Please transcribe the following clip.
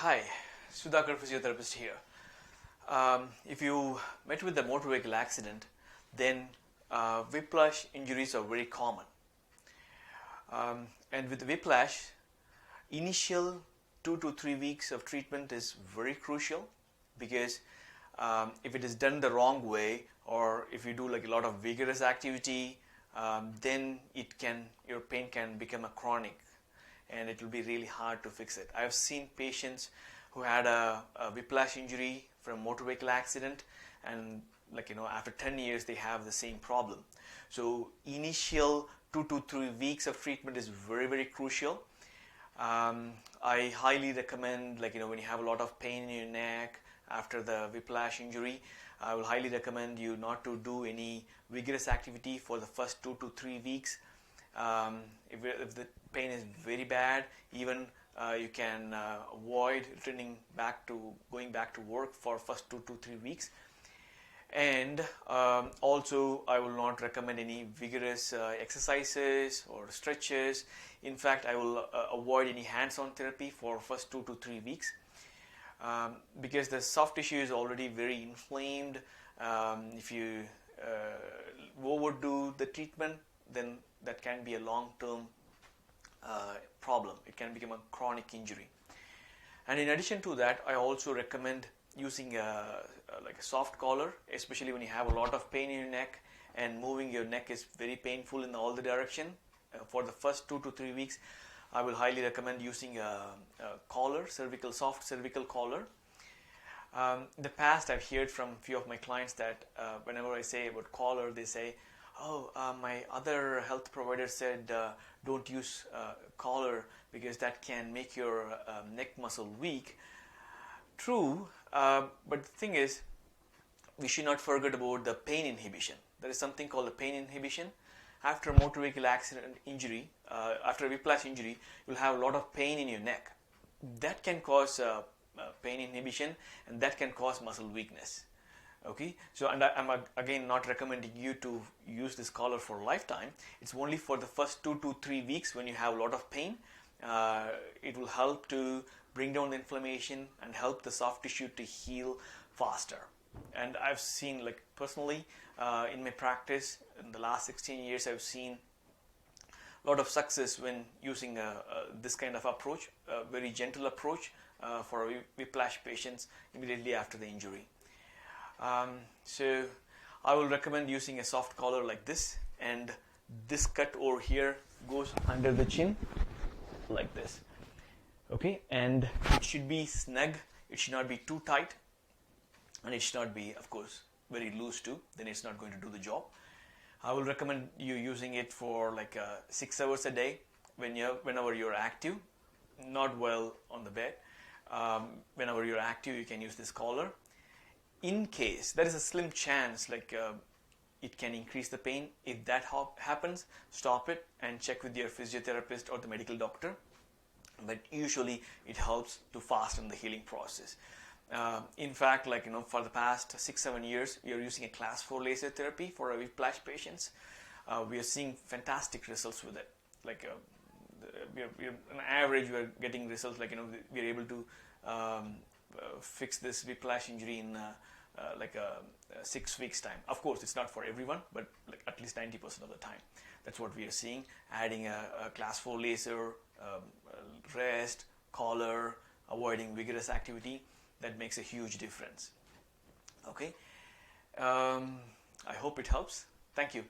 Hi, Sudhakar, physiotherapist here. If you met with a motor vehicle accident, then whiplash injuries are very common. And with whiplash, initial 2 to 3 weeks of treatment is very crucial because if it is done the wrong way, or if you do like a lot of vigorous activity, then your pain can become a chronic, and it will be really hard to fix it. I've seen patients who had a whiplash injury from a motor vehicle accident, and after 10 years they have the same problem. So initial 2 to 3 weeks of treatment is very crucial. I highly recommend, when you have a lot of pain in your neck after the whiplash injury, I will highly recommend you not to do any vigorous activity for the first 2 to 3 weeks. If the pain is very bad, even you can avoid going back to work for first 2 to 3 weeks. And also, I will not recommend any vigorous exercises or stretches. In fact, I will avoid any hands-on therapy for first 2 to 3 weeks, because the soft tissue is already very inflamed. If you overdo the treatment, then that can be a long-term problem. It can become a chronic injury. And in addition to that, I also recommend using a soft collar, especially when you have a lot of pain in your neck and moving your neck is very painful in all the direction. For the first 2 to 3 weeks, I will highly recommend using a collar, soft cervical collar. In the past, I've heard from a few of my clients that whenever I say about collar, they say, "Oh, my other health provider said don't use collar because that can make your neck muscle weak." True, but the thing is, we should not forget about the pain inhibition. There is something called the pain inhibition. After a motor vehicle accident injury, after a whiplash injury, you'll have a lot of pain in your neck. That can cause pain inhibition, and that can cause muscle weakness. Okay, so and I'm again not recommending you to use this collar for a lifetime. It's only for the first 2 to 3 weeks when you have a lot of pain. It will help to bring down the inflammation and help the soft tissue to heal faster. And I've seen, personally, in my practice in the last 16 years, I've seen a lot of success when using this kind of approach, a very gentle approach for whiplash patients immediately after the injury. So I will recommend using a soft collar like this, and this cut over here goes under the chin like this. Okay, and it should be snug. It should not be too tight, and it should not be, of course, very loose too. Then it's not going to do the job. I will recommend you using it for 6 hours a day whenever you're active, not well on the bed. Whenever you're active, you can use this collar. In case there is a slim chance it can increase the pain, if that happens, stop it and check with your physiotherapist or the medical doctor. But usually it helps to fasten the healing process. In fact, for the past 6-7 years, we are using a class 4 laser therapy for our whiplash patients. We are seeing fantastic results with it. On average, we are getting results we are able to fix this whiplash injury in 6 weeks time. Of course, it's not for everyone, but at least 90% of the time. That's what we are seeing. Adding a class 4 laser, rest, collar, avoiding vigorous activity, that makes a huge difference. Okay, I hope it helps. Thank you.